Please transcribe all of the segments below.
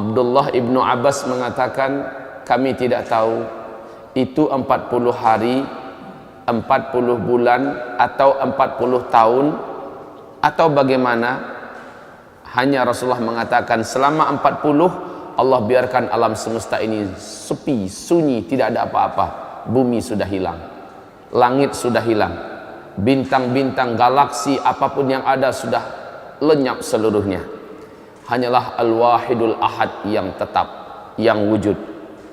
Abdullah ibnu Abbas mengatakan, kami tidak tahu itu 40 hari, 40 bulan, atau 40 tahun, atau bagaimana. Hanya Rasulullah mengatakan selama 40 Allah biarkan alam semesta ini sepi, sunyi, tidak ada apa-apa. Bumi sudah hilang, langit sudah hilang, bintang-bintang, galaksi, apapun yang ada sudah lenyap seluruhnya. Hanyalah Al-Wahidul Ahad yang tetap, yang wujud.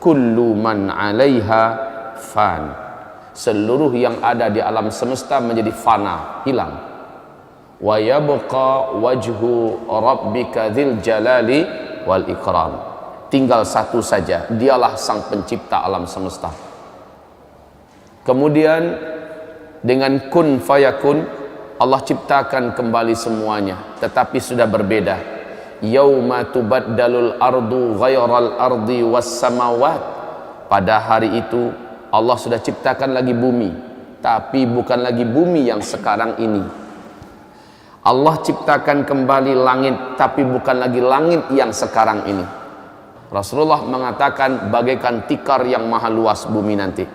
Kullu man 'alaiha fan. Seluruh yang ada di alam semesta menjadi fana, hilang. Wa yabqa wajhu rabbika dzil jalali wal ikram. Tinggal satu saja, dialah sang pencipta alam semesta. Kemudian dengan kun fayakun Allah ciptakan kembali semuanya, tetapi sudah berbeda. Yauma tubaddalul ardu ghairal ardi was samawat. Pada hari itu Allah sudah ciptakan lagi bumi, tapi bukan lagi bumi yang sekarang ini. Allah ciptakan kembali langit, tapi bukan lagi langit yang sekarang ini. Rasulullah mengatakan bagaikan tikar yang maha luas bumi nanti.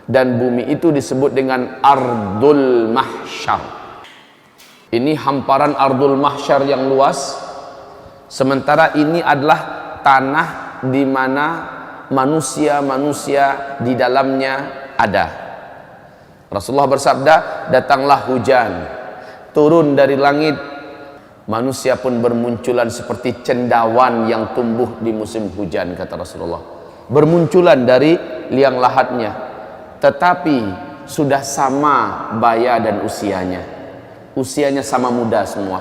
Dan bumi itu disebut dengan Ardul Mahsyar. Ini hamparan Ardul Mahsyar yang luas. Sementara ini adalah tanah di mana manusia-manusia di dalamnya ada. Rasulullah bersabda, datanglah hujan, turun dari langit, manusia pun bermunculan seperti cendawan yang tumbuh di musim hujan, kata Rasulullah. Bermunculan dari liang lahatnya, tetapi sudah sama baya dan usianya. Usianya sama muda semua,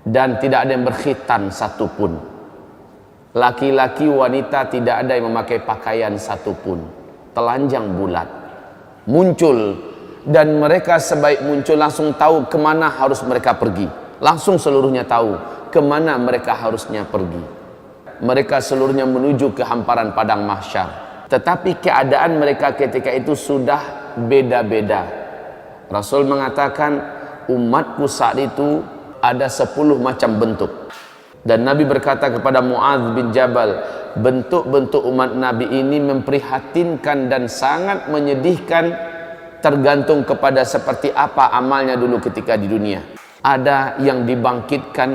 dan tidak ada yang berkhitan satupun. Laki-laki, wanita, tidak ada yang memakai pakaian satupun. Telanjang bulat muncul. Dan mereka sebaik muncul langsung tahu kemana harus mereka pergi. Langsung seluruhnya tahu kemana mereka harusnya pergi. Mereka seluruhnya menuju ke hamparan padang mahsyar. Tetapi keadaan mereka ketika itu sudah beda-beda. Rasul mengatakan, umatku saat itu ada 10 macam bentuk. Dan Nabi berkata kepada Mu'adz bin Jabal, bentuk-bentuk umat Nabi ini memprihatinkan dan sangat menyedihkan, tergantung kepada seperti apa amalnya dulu ketika di dunia. Ada yang dibangkitkan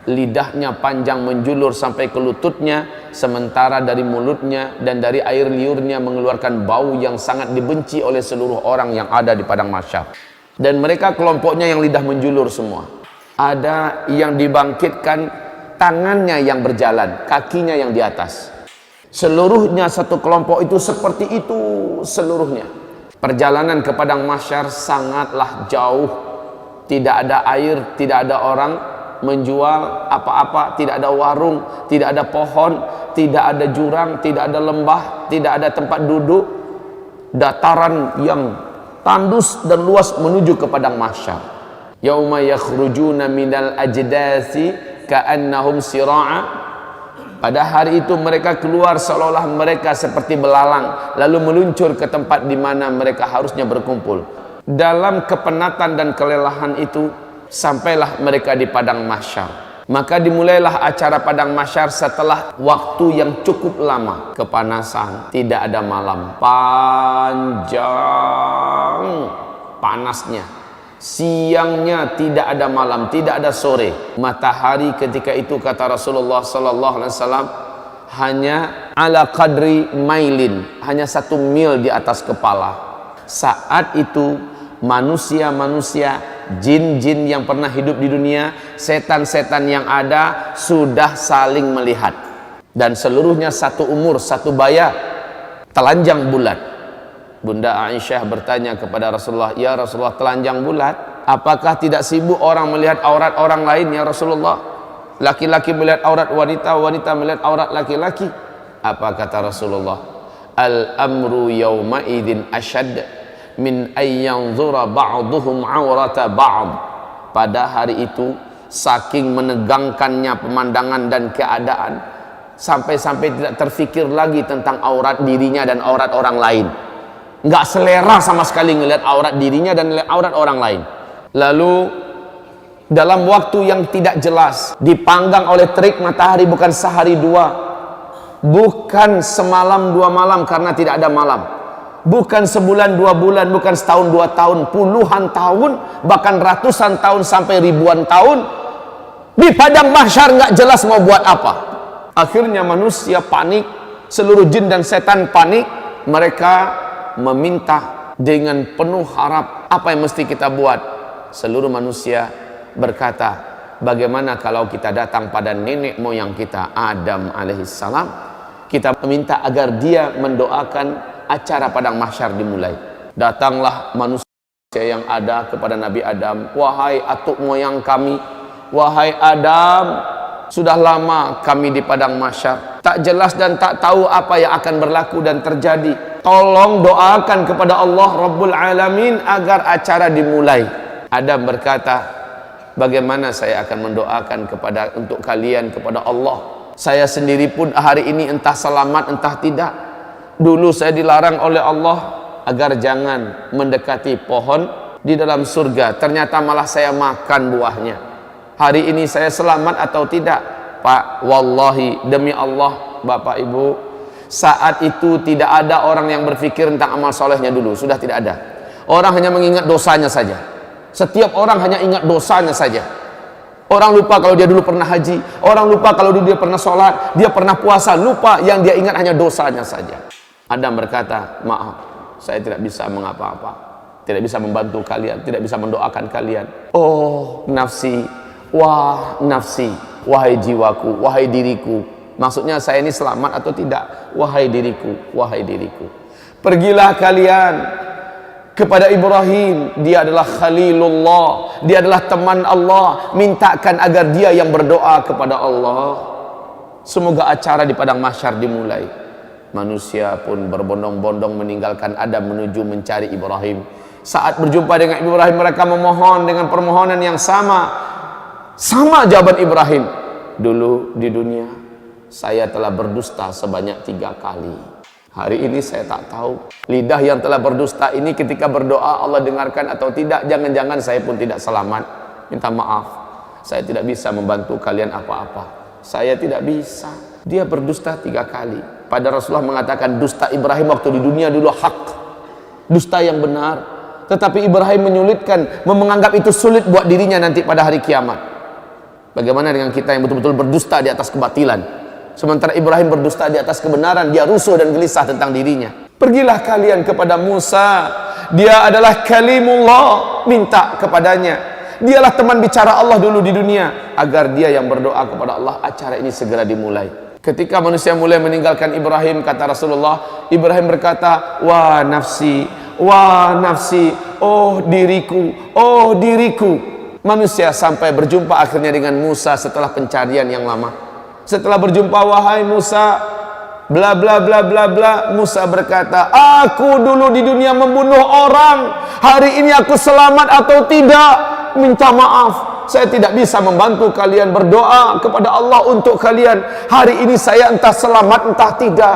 lidahnya panjang menjulur sampai ke lututnya, sementara dari mulutnya dan dari air liurnya mengeluarkan bau yang sangat dibenci oleh seluruh orang yang ada di padang mahsyar. Dan mereka kelompoknya yang lidah menjulur semua. Ada yang dibangkitkan tangannya yang berjalan, kakinya yang di atas. Seluruhnya satu kelompok itu seperti itu seluruhnya. Perjalanan ke padang mahsyar sangatlah jauh. Tidak ada air, tidak ada orang menjual apa-apa, tidak ada warung, tidak ada pohon, tidak ada jurang, tidak ada lembah, tidak ada tempat duduk. Dataran yang tandus dan luas menuju ke padang mahsyar. Yauma yakhrujuna minal ajdasi ka'annahum sira'a. Pada hari itu mereka keluar seolah-olah mereka seperti belalang, lalu meluncur ke tempat di mana mereka harusnya berkumpul. Dalam kepenatan dan kelelahan itu, sampailah mereka di padang mahsyar. Maka dimulailah acara padang mahsyar setelah waktu yang cukup lama. Kepanasan, tidak ada malam, panjang panasnya. Siangnya tidak ada malam, tidak ada sore. Matahari ketika itu, kata Rasulullah sallallahu alaihi wasallam, hanya ala qadri mailin, hanya 1 mil di atas kepala. Saat itu manusia-manusia, jin-jin yang pernah hidup di dunia, setan-setan yang ada sudah saling melihat, dan seluruhnya satu umur, satu baya, telanjang bulat. Bunda Aisyah bertanya kepada Rasulullah, ya Rasulullah, telanjang bulat, apakah tidak sibuk orang melihat aurat orang lain ya Rasulullah? Laki-laki melihat aurat wanita, wanita melihat aurat laki-laki. Apa kata Rasulullah? Al-amru yawma idzin asyad min ayyanzura ba'duhum aurata ba'd. Pada hari itu saking menegangkannya pemandangan dan keadaan, sampai-sampai tidak terfikir lagi tentang aurat dirinya dan aurat orang lain. Nggak selera sama sekali ngelihat aurat dirinya dan aurat orang lain. Lalu dalam waktu yang tidak jelas, dipanggang oleh terik matahari, bukan sehari dua, bukan semalam dua malam karena tidak ada malam, bukan sebulan dua bulan, bukan setahun dua tahun, puluhan tahun, bahkan ratusan tahun sampai ribuan tahun di padang mahsyar, nggak jelas mau buat apa. Akhirnya manusia panik, seluruh jin dan setan panik. Mereka meminta dengan penuh harap, apa yang mesti kita buat? Seluruh manusia berkata, bagaimana kalau kita datang pada nenek moyang kita, Adam alaihissalam, kita meminta agar dia mendoakan acara padang mahsyar dimulai. Datanglah manusia yang ada kepada Nabi Adam, wahai atuk moyang kami, wahai Adam, sudah lama kami di padang mahsyar, tak jelas dan tak tahu apa yang akan berlaku dan terjadi. Tolong doakan kepada Allah Rabbul Alamin agar acara dimulai. Adam berkata, bagaimana saya akan mendoakan untuk kalian kepada Allah? Saya sendiri pun hari ini entah selamat entah tidak. Dulu saya dilarang oleh Allah agar jangan mendekati pohon di dalam surga, ternyata malah saya makan buahnya. Hari ini saya selamat atau tidak? Pak, wallahi, demi Allah, Bapak Ibu, saat itu tidak ada orang yang berpikir tentang amal solehnya dulu. Sudah tidak ada. Orang hanya mengingat dosanya saja. Setiap orang hanya ingat dosanya saja. Orang lupa kalau dia dulu pernah haji, orang lupa kalau dulu dia pernah sholat, dia pernah puasa, lupa, yang dia ingat hanya dosanya saja. Adam berkata, maaf, saya tidak bisa mengapa-apa, tidak bisa membantu kalian, tidak bisa mendoakan kalian. Oh nafsi, wah nafsi, wahai jiwaku, wahai diriku. Maksudnya saya ini selamat atau tidak? Wahai diriku, wahai diriku. Pergilah kalian kepada Ibrahim, dia adalah Khalilullah, dia adalah teman Allah, mintakan agar dia yang berdoa kepada Allah. Semoga acara di padang mahsyar dimulai. Manusia pun berbondong-bondong meninggalkan Adam menuju mencari Ibrahim. Saat berjumpa dengan Ibrahim, mereka memohon dengan permohonan yang sama. Sama jawaban Ibrahim, dulu di dunia saya telah berdusta sebanyak 3 kali. Hari ini saya tak tahu lidah yang telah berdusta ini ketika berdoa Allah dengarkan atau tidak. Jangan-jangan saya pun tidak selamat. Minta maaf, saya tidak bisa membantu kalian apa-apa. Saya tidak bisa. Dia berdusta 3 kali. Pada Rasulullah mengatakan dusta Ibrahim waktu di dunia dulu hak, dusta yang benar. Tetapi Ibrahim menyulitkan, menganggap itu sulit buat dirinya nanti pada hari kiamat. Bagaimana dengan kita yang betul-betul berdusta di atas kebatilan? Sementara Ibrahim berdusta di atas kebenaran, dia rusuh dan gelisah tentang dirinya. Pergilah kalian kepada Musa, dia adalah kalimullah, minta kepadanya. Dialah teman bicara Allah dulu di dunia, agar dia yang berdoa kepada Allah, acara ini segera dimulai. Ketika manusia mulai meninggalkan Ibrahim, kata Rasulullah, Ibrahim berkata, wah nafsi, oh diriku, oh diriku. Manusia sampai berjumpa akhirnya dengan Musa setelah pencarian yang lama. Setelah berjumpa, wahai Musa, bla bla bla bla bla. Musa berkata, aku dulu di dunia membunuh orang, hari ini aku selamat atau tidak? Minta maaf, saya tidak bisa membantu kalian, berdoa kepada Allah untuk kalian. Hari ini saya entah selamat entah tidak.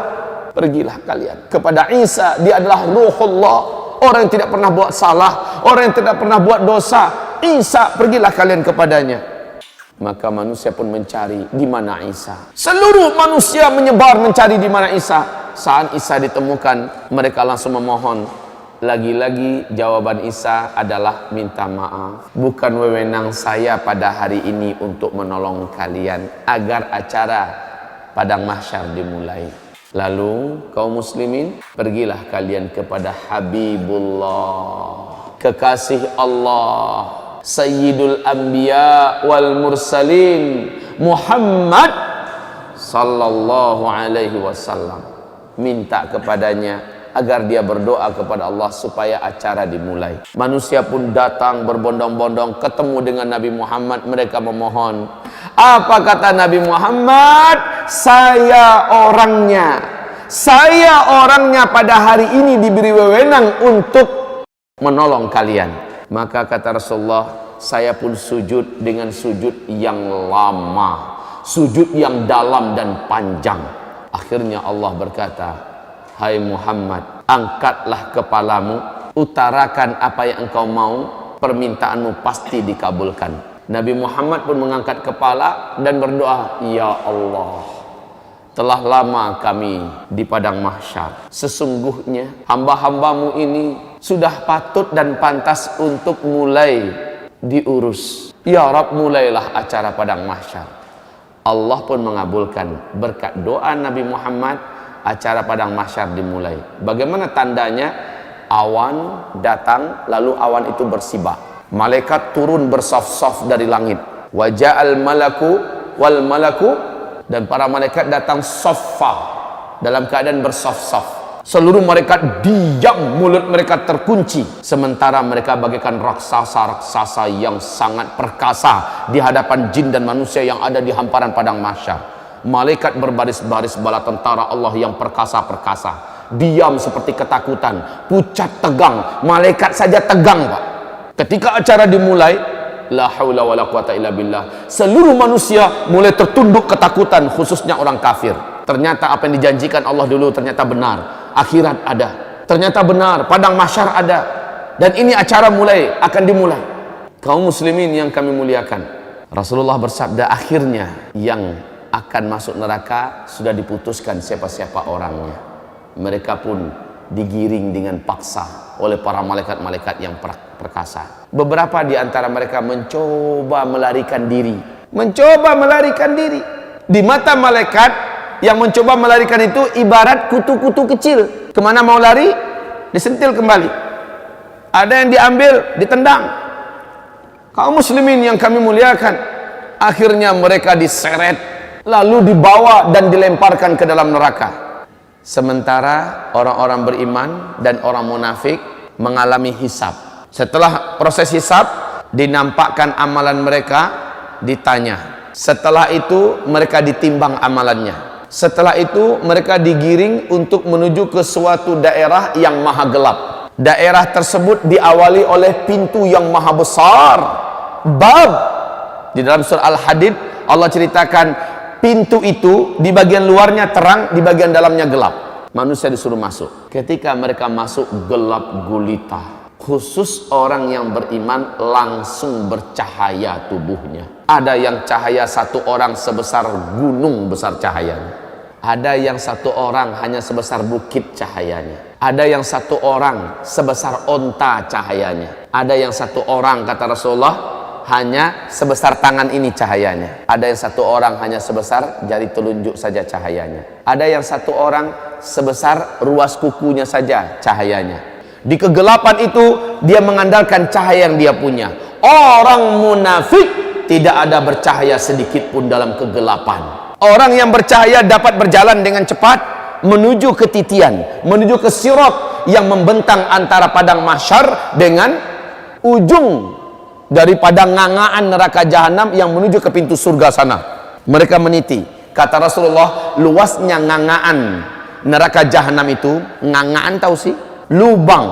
Pergilah kalian kepada Isa, dia adalah Ruhullah, orang yang tidak pernah buat salah, orang yang tidak pernah buat dosa. Isa, pergilah kalian kepadanya. Maka manusia pun mencari di mana Isa. Seluruh manusia menyebar mencari di mana Isa. Saat Isa ditemukan, mereka langsung memohon. Lagi-lagi jawaban Isa adalah minta maaf. Bukan wewenang saya pada hari ini untuk menolong kalian agar acara padang mahsyar dimulai. Lalu kaum muslimin, pergilah kalian kepada Habibullah, kekasih Allah, Sayyidul Anbiya wal Mursalin, Muhammad sallallahu alaihi wasallam. Minta kepadanya agar dia berdoa kepada Allah supaya acara dimulai. Manusia pun datang berbondong-bondong ketemu dengan Nabi Muhammad. Mereka memohon. Apa kata Nabi Muhammad? Saya orangnya pada hari ini diberi wewenang untuk menolong kalian. Maka kata Rasulullah, saya pun sujud dengan sujud yang lama, sujud yang dalam dan panjang. Akhirnya Allah berkata, hai Muhammad, angkatlah kepalamu, utarakan apa yang engkau mau, permintaanmu pasti dikabulkan. Nabi Muhammad pun mengangkat kepala dan berdoa, "Ya Allah, telah lama kami di padang mahsyar. Sesungguhnya hamba-hambamu ini sudah patut dan pantas untuk mulai diurus. Ya Rabb, mulailah acara padang mahsyar." Allah pun mengabulkan berkat doa Nabi Muhammad. Acara padang mahsyar dimulai. Bagaimana tandanya? Awan datang, lalu awan itu bersibak. Malaikat turun bersaf-saf dari langit. Waja'al malaku wal malaku, dan para malaikat datang saffa, dalam keadaan bersaf-saf. Seluruh malaikat diam, mulut mereka terkunci, sementara mereka bagaikan raksasa-raksasa yang sangat perkasa di hadapan jin dan manusia yang ada di hamparan padang mahsyar. Malaikat berbaris-baris bala tentara Allah yang perkasa-perkasa, diam seperti ketakutan, pucat tegang. Malaikat saja tegang, Pak. Ketika acara dimulai, la haula wala quwata illa billah, seluruh manusia mulai tertunduk ketakutan, khususnya orang kafir. Ternyata apa yang dijanjikan Allah dulu ternyata benar. Akhirat ada, ternyata benar, padang mahsyar ada, dan ini acara akan dimulai. Kaum muslimin yang kami muliakan, Rasulullah bersabda, akhirnya yang akan masuk neraka sudah diputuskan siapa-siapa orangnya. Mereka pun digiring dengan paksa oleh para malaikat-malaikat yang perkasa. Beberapa di antara mereka mencoba melarikan diri. Di mata malaikat yang mencoba melarikan itu ibarat kutu-kutu kecil. Kemana mau lari, disentil kembali. Ada yang diambil, ditendang. Kaum muslimin yang kami muliakan, akhirnya mereka diseret, lalu dibawa dan dilemparkan ke dalam neraka. Sementara orang-orang beriman dan orang munafik mengalami hisab. Setelah proses hisab, dinampakkan amalan mereka, ditanya. Setelah itu mereka ditimbang amalannya. Setelah itu mereka digiring untuk menuju ke suatu daerah yang maha gelap. Daerah tersebut diawali oleh pintu yang maha besar, bab. Di dalam surah Al-Hadid Allah ceritakan pintu itu di bagian luarnya terang, di bagian dalamnya gelap. Manusia disuruh masuk. Ketika mereka masuk, gelap gulita. Khusus orang yang beriman langsung bercahaya tubuhnya. Ada yang cahaya satu orang sebesar gunung besar cahayanya. Ada yang satu orang hanya sebesar bukit cahayanya. Ada yang satu orang sebesar onta cahayanya. Ada yang satu orang, kata Rasulullah, hanya sebesar tangan ini cahayanya. Ada yang satu orang hanya sebesar jari telunjuk saja cahayanya. Ada yang satu orang sebesar ruas kukunya saja cahayanya. Di kegelapan itu dia mengandalkan cahaya yang dia punya. Orang munafik tidak ada bercahaya sedikit pun dalam kegelapan. Orang yang bercahaya dapat berjalan dengan cepat menuju ke titian, menuju ke sirat yang membentang antara padang mahsyar dengan ujung daripada ngangaan neraka jahanam yang menuju ke pintu surga sana. Mereka meniti. Kata Rasulullah, luasnya ngangaan neraka jahanam itu, ngangaan tahu sih? Lubang.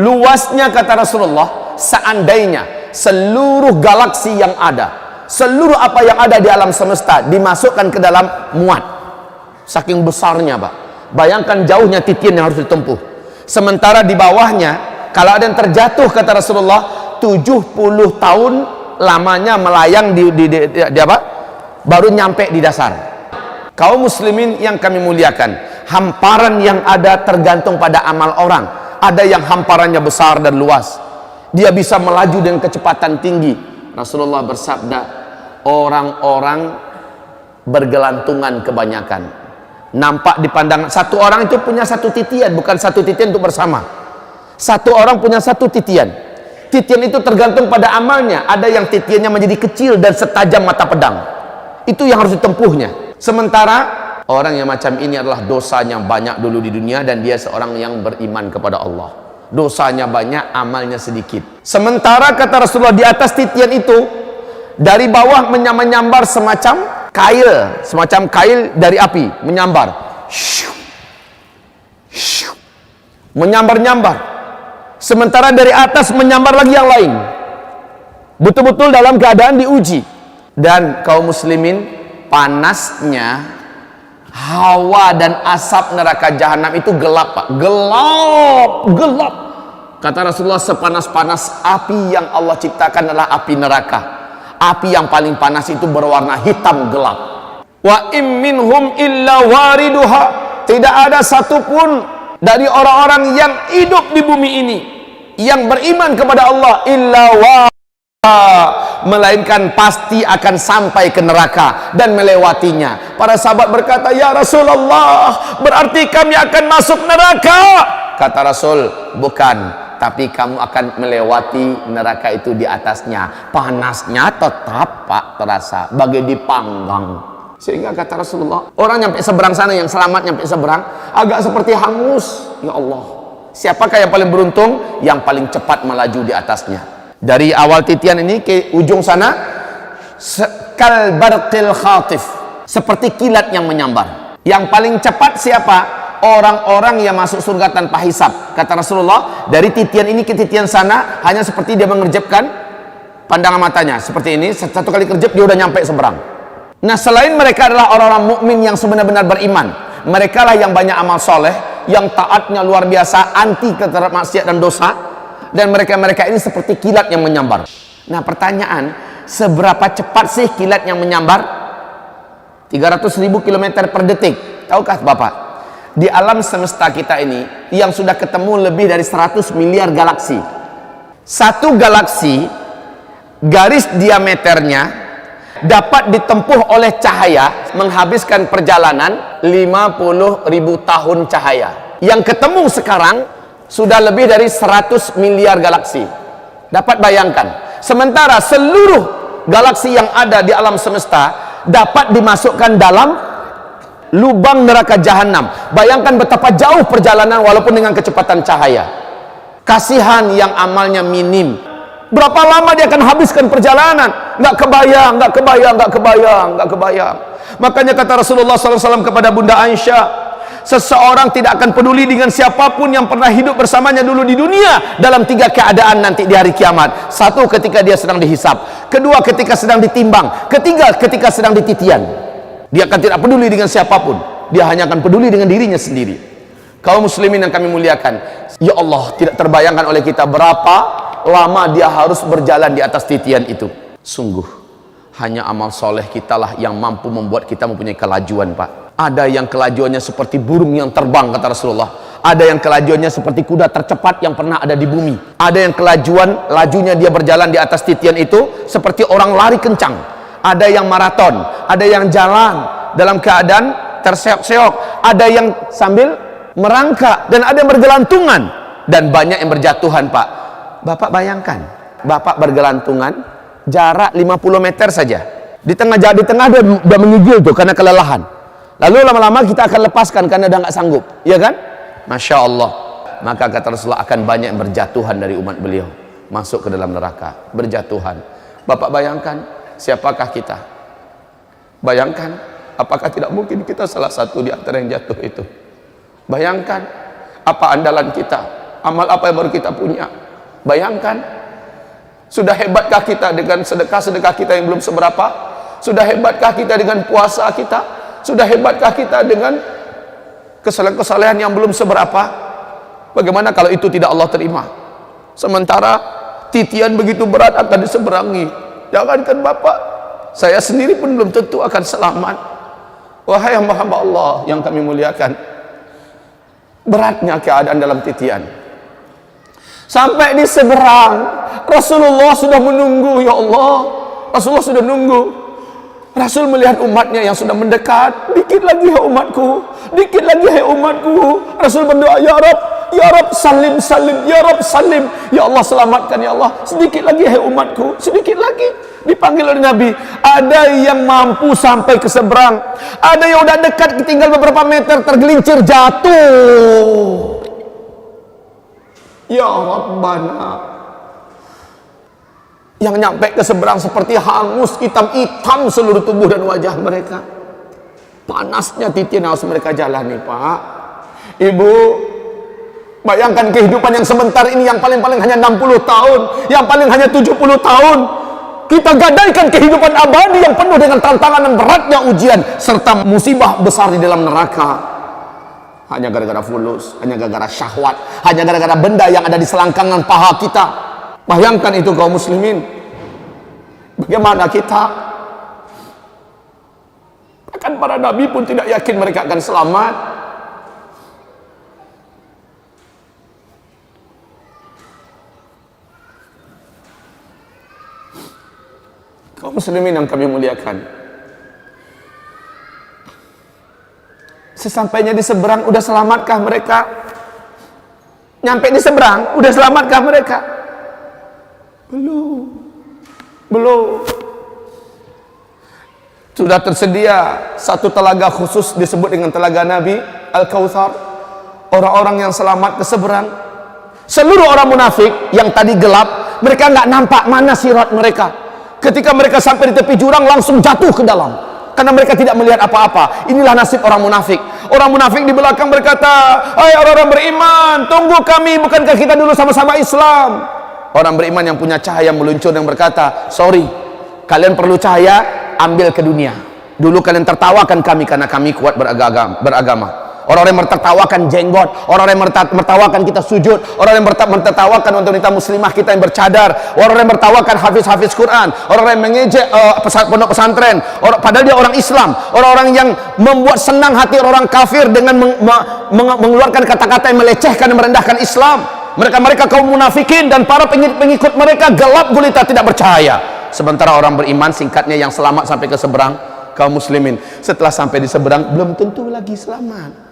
Luasnya, kata Rasulullah, seandainya seluruh galaksi yang ada, seluruh apa yang ada di alam semesta dimasukkan ke dalam muat. Saking besarnya, Pak. Bayangkan jauhnya titian yang harus ditempuh. Sementara di bawahnya, kalau ada yang terjatuh, kata Rasulullah, 70 tahun lamanya melayang di apa? Baru nyampe di dasar. Kaum muslimin yang kami muliakan, hamparan yang ada tergantung pada amal orang. Ada yang hamparannya besar dan luas, dia bisa melaju dengan kecepatan tinggi. Rasulullah bersabda, orang-orang bergelantungan kebanyakan. Nampak di pandangan, satu orang itu punya satu titian, bukan satu titian untuk bersama. Satu orang punya satu titian. Titian itu tergantung pada amalnya. Ada yang titiannya menjadi kecil dan setajam mata pedang. Itu yang harus ditempuhnya. Sementara orang yang macam ini adalah dosanya banyak dulu di dunia dan dia seorang yang beriman kepada Allah. Dosanya banyak, amalnya sedikit. Sementara kata Rasulullah, di atas titian itu dari bawah menyambar semacam kail dari api, menyambar. Menyambar-nyambar. Sementara dari atas menyambar lagi yang lain. Betul-betul dalam keadaan diuji. Dan kaum muslimin, panasnya hawa dan asap neraka jahanam itu gelap, Pak. Gelap. Kata Rasulullah, sepanas-panas api yang Allah ciptakan adalah api neraka. Api yang paling panas itu berwarna hitam gelap. Wa im minhum illa wariduha. Tidak ada satupun dari orang-orang yang hidup di bumi ini yang beriman kepada Allah illa melainkan pasti akan sampai ke neraka dan melewatinya. Para sahabat berkata, ya Rasulullah, berarti kami akan masuk neraka. Kata Rasul, bukan, tapi kamu akan melewati neraka itu di atasnya. Panasnya tetap Pak terasa bagai dipanggang. Sehingga kata Rasulullah, orang nyampe seberang sana, yang selamat nyampe seberang, agak seperti hangus. Ya Allah, siapakah yang paling beruntung? Yang paling cepat melaju di atasnya. Dari awal titian ini ke ujung sana, kal barqil khatif, seperti kilat yang menyambar. Yang paling cepat siapa? Orang-orang yang masuk surga tanpa hisab. Kata Rasulullah, dari titian ini ke titian sana hanya seperti dia mengerjapkan pandangan matanya. Seperti ini, satu kali kerjap dia udah nyampe seberang. Nah, selain mereka adalah orang-orang mukmin yang sebenar-benar beriman. Mereka lah yang banyak amal soleh, yang taatnya luar biasa, anti terhadap maksiat dan dosa. Dan mereka-mereka ini seperti kilat yang menyambar. Nah, pertanyaan, seberapa cepat sih kilat yang menyambar? 300.000 km per detik. Tahukah Bapak? Di alam semesta kita ini, yang sudah ketemu lebih dari 100 miliar galaksi. Satu galaksi, garis diameternya dapat ditempuh oleh cahaya, menghabiskan perjalanan 50.000 tahun cahaya. Yang ketemu sekarang sudah lebih dari 100 miliar galaksi. Dapat bayangkan, sementara seluruh galaksi yang ada di alam semesta dapat dimasukkan dalam lubang neraka jahanam. Bayangkan betapa jauh perjalanan walaupun dengan kecepatan cahaya. Kasihan yang amalnya minim. Berapa lama dia akan habiskan perjalanan? Nggak kebayang. Makanya kata Rasulullah SAW kepada Bunda Aisyah, seseorang tidak akan peduli dengan siapapun yang pernah hidup bersamanya dulu di dunia dalam 3 keadaan nanti di hari kiamat. 1, ketika dia sedang dihisab. 2, ketika sedang ditimbang. 3, ketika sedang dititian. Dia akan tidak peduli dengan siapapun. Dia hanya akan peduli dengan dirinya sendiri. Kaum muslimin yang kami muliakan, ya Allah, tidak terbayangkan oleh kita berapa lama dia harus berjalan di atas titian itu. Sungguh hanya amal soleh kita lah yang mampu membuat kita mempunyai kelajuan, Pak. Ada yang kelajuannya seperti burung yang terbang, kata Rasulullah. Ada yang kelajuannya seperti kuda tercepat yang pernah ada di bumi. Ada yang lajunya dia berjalan di atas titian itu seperti orang lari kencang. Ada yang maraton, ada yang jalan dalam keadaan terseok-seok, ada yang sambil merangkak, dan ada yang bergelantungan, dan banyak yang berjatuhan, Pak. Bapak bayangkan, Bapak bergelantungan jarak 50 meter saja. Di tengah dia udah menggigil tuh karena kelelahan. Lalu lama-lama kita akan lepaskan karena udah nggak sanggup, ya kan? Masya Allah. Maka kata Rasulullah, akan banyak yang berjatuhan dari umat beliau, masuk ke dalam neraka, berjatuhan. Bapak bayangkan, siapakah kita? Bayangkan, apakah tidak mungkin kita salah satu di antara yang jatuh itu? Bayangkan, apa andalan kita? Amal apa yang baru kita punya? Bayangkan, sudah hebatkah kita dengan sedekah-sedekah kita yang belum seberapa? Sudah hebatkah kita dengan puasa kita? Sudah hebatkah kita dengan kesalehan-kesalehan yang belum seberapa? Bagaimana kalau itu tidak Allah terima? Sementara titian begitu berat akan diseberangi. Jangankan Bapak, saya sendiri pun belum tentu akan selamat. Wahai hamba-hamba Allah yang kami muliakan, beratnya keadaan dalam titian. Sampai di seberang, Rasulullah sudah menunggu, ya Allah. Rasulullah sudah menunggu. Rasul melihat umatnya yang sudah mendekat. Dikit lagi hai umatku, dikit lagi hai umatku. Rasul berdoa, ya Rabb salim, ya Rabb salim, ya Allah selamatkan, ya Allah. Sedikit lagi hai umatku, sedikit lagi. Dipanggil oleh Nabi. Ada yang mampu sampai ke seberang, ada yang udah dekat, tinggal beberapa meter, tergelincir jatuh. Ya Rabbana, yang nyampe ke seberang seperti hangus, hitam-hitam seluruh tubuh dan wajah mereka. Panasnya titian harus mereka jalani, Pak. Ibu, bayangkan kehidupan yang sebentar ini, yang paling-paling hanya 60 tahun, yang paling hanya 70 tahun. Kita gadaikan kehidupan abadi yang penuh dengan tantangan dan beratnya ujian serta musibah besar di dalam neraka. Hanya gara-gara fulus, hanya gara-gara syahwat, hanya gara-gara benda yang ada di selangkangan paha kita. Bayangkan itu kaum muslimin. Bagaimana kita? Bahkan para nabi pun tidak yakin mereka akan selamat. Kaum muslimin yang kami muliakan, sesampainya di seberang, udah selamatkah mereka? Nyampe di seberang, udah selamatkah mereka? Belum. Sudah tersedia satu telaga khusus disebut dengan telaga Nabi Al-Kautsar. Orang-orang yang selamat ke seberang. Seluruh orang munafik yang tadi gelap, mereka nggak nampak mana sirat mereka. Ketika mereka sampai di tepi jurang, langsung jatuh ke dalam, karena mereka tidak melihat apa-apa. Inilah nasib orang munafik. Orang munafik di belakang berkata, "Hai orang-orang beriman, tunggu kami, bukankah kita dulu sama-sama Islam?" Orang beriman yang punya cahaya meluncur yang berkata, "Sorry, kalian perlu cahaya, ambil ke dunia. Dulu kalian tertawakan kami karena kami kuat beragama. Orang-orang yang tertawakan jenggot, orang-orang yang tertawakan kita sujud, orang-orang yang tertawakan wanita muslimah kita yang bercadar, orang-orang yang tertawakan hafiz-hafiz Quran, orang-orang yang mengejek pondok pesantren, padahal dia orang Islam, orang-orang yang membuat senang hati orang kafir dengan mengeluarkan kata-kata yang melecehkan dan merendahkan Islam. Mereka kaum munafikin dan para pengikut mereka gelap gulita, tidak percaya. Sementara orang beriman, singkatnya, yang selamat sampai ke seberang, kaum muslimin, setelah sampai di seberang belum tentu lagi selamat.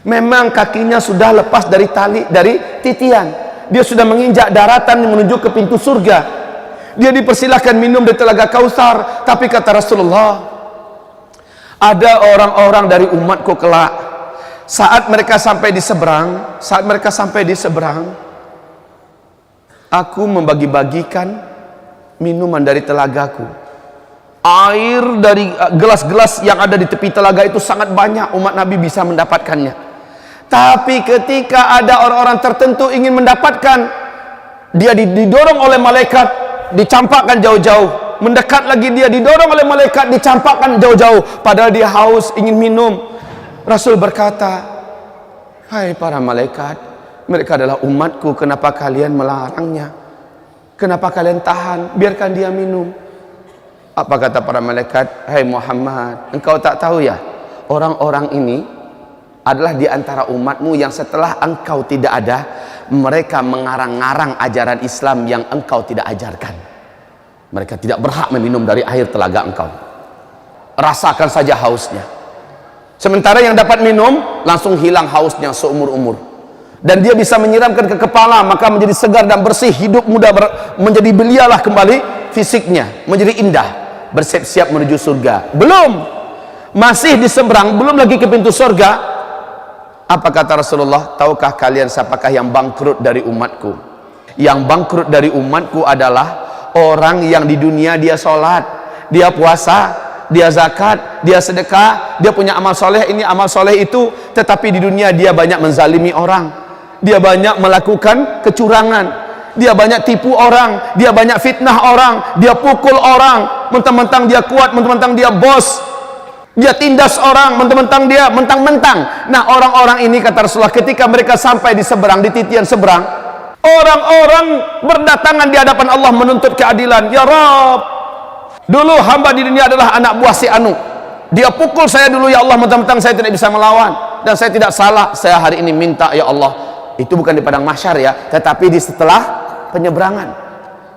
Memang kakinya sudah lepas dari tali, dari titian. Dia sudah menginjak daratan menuju ke pintu surga. Dia dipersilahkan minum di telaga Kautsar. Tapi kata Rasulullah, ada orang-orang dari umatku kelak, saat mereka sampai di seberang, aku membagi-bagikan minuman dari telagaku. Air dari gelas-gelas yang ada di tepi telaga itu sangat banyak, umat Nabi bisa mendapatkannya. Tapi ketika ada orang-orang tertentu ingin mendapatkan, dia didorong oleh malaikat, dicampakkan jauh-jauh. Mendekat lagi dia didorong oleh malaikat, dicampakkan jauh-jauh. Padahal dia haus, ingin minum. Rasul berkata, "Hai para malaikat, mereka adalah umatku, kenapa kalian melarangnya? Kenapa kalian tahan? Biarkan dia minum." Apa kata para malaikat? "Hai Muhammad, engkau tak tahu ya, orang-orang ini adalah di antara umatmu yang setelah engkau tidak ada, mereka mengarang-ngarang ajaran Islam yang engkau tidak ajarkan. Mereka tidak berhak meminum dari air telaga engkau. Rasakan saja hausnya." Sementara yang dapat minum langsung hilang hausnya seumur-umur, dan dia bisa menyiramkan ke kepala, maka menjadi segar dan bersih, hidup muda, menjadi belialah kembali fisiknya, menjadi indah, bersiap-siap menuju surga. Masih di seberang, belum lagi ke pintu surga. Apa kata Rasulullah? "Tahukah kalian siapakah yang bangkrut dari umatku? Yang bangkrut dari umatku adalah orang yang di dunia dia sholat, dia puasa, dia zakat, dia sedekah, dia punya amal soleh ini, amal soleh itu, tetapi di dunia dia banyak menzalimi orang, dia banyak melakukan kecurangan, dia banyak tipu orang, dia banyak fitnah orang, dia pukul orang, mentang-mentang dia kuat, mentang-mentang dia bos, dia tindas orang, mentang-mentang dia mentang-mentang." Nah, orang-orang ini kata Rasulullah, ketika mereka sampai di seberang, di titian seberang, orang-orang berdatangan di hadapan Allah menuntut keadilan. "Ya Rabb, dulu hamba di dunia adalah anak buah si Anu. Dia pukul saya dulu ya Allah, mentang-mentang saya tidak bisa melawan, dan saya tidak salah. Saya hari ini minta ya Allah." Itu bukan di padang mahsyar ya, tetapi di setelah penyeberangan.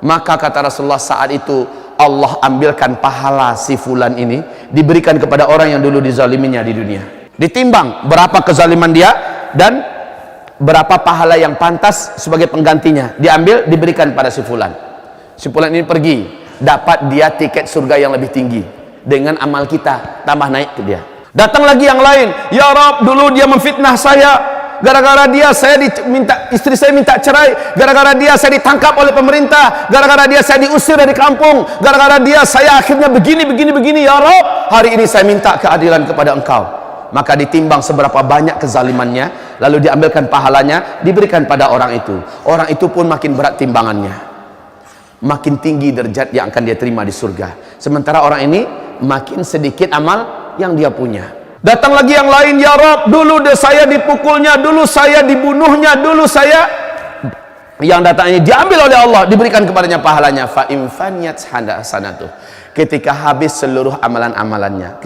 Maka kata Rasulullah, saat itu Allah ambilkan pahala si fulan ini, diberikan kepada orang yang dulu dizaliminya di dunia. Ditimbang berapa kezaliman dia dan berapa pahala yang pantas sebagai penggantinya, diambil, diberikan pada si fulan. Si fulan ini pergi, dapat dia tiket surga yang lebih tinggi. Dengan amal kita tambah naik ke dia. Datang lagi yang lain, "Ya Rabb, dulu dia memfitnah saya, gara-gara dia saya istri saya minta cerai, gara-gara dia saya ditangkap oleh pemerintah, gara-gara dia saya diusir dari kampung, gara-gara dia saya akhirnya begini. Ya Rabb, hari ini saya minta keadilan kepada engkau." Maka ditimbang seberapa banyak kezalimannya, lalu diambilkan pahalanya, diberikan pada orang itu. Orang itu pun makin berat timbangannya, makin tinggi derajat yang akan dia terima di surga. Sementara orang ini makin sedikit amal yang dia punya. Datang lagi yang lain, "Ya Rabb, dulu saya dipukulnya, dulu saya dibunuhnya, dulu saya yang datang ini diambil oleh Allah, diberikan kepadanya pahalanya. Fa infaniyat hasanatuh, ketika habis seluruh amalan-amalannya,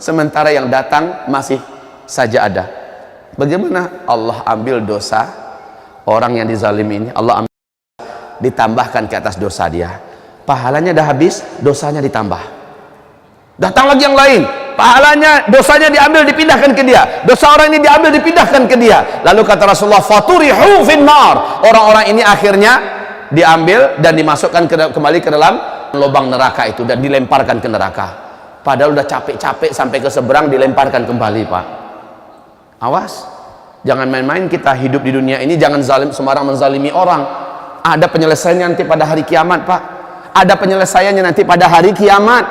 sementara yang datang masih saja ada. Bagaimana Allah ambil dosa orang yang dizalimi ini, Allah ambil, ditambahkan ke atas dosa dia, pahalanya dah habis, dosanya ditambah. Datang lagi yang lain, pahalanya, dosanya diambil dipindahkan ke dia, dosa orang ini diambil dipindahkan ke dia. Lalu kata Rasulullah, faturihu finnar, orang-orang ini akhirnya diambil dan dimasukkan kembali ke dalam lubang neraka itu dan dilemparkan ke neraka. Padahal udah capek-capek sampai ke seberang, dilemparkan kembali. Pak, awas, jangan main-main kita hidup di dunia ini, jangan zalim, sembarang menzalimi orang. Ada penyelesaiannya nanti pada hari kiamat, Pak. Ada penyelesaiannya nanti pada hari kiamat.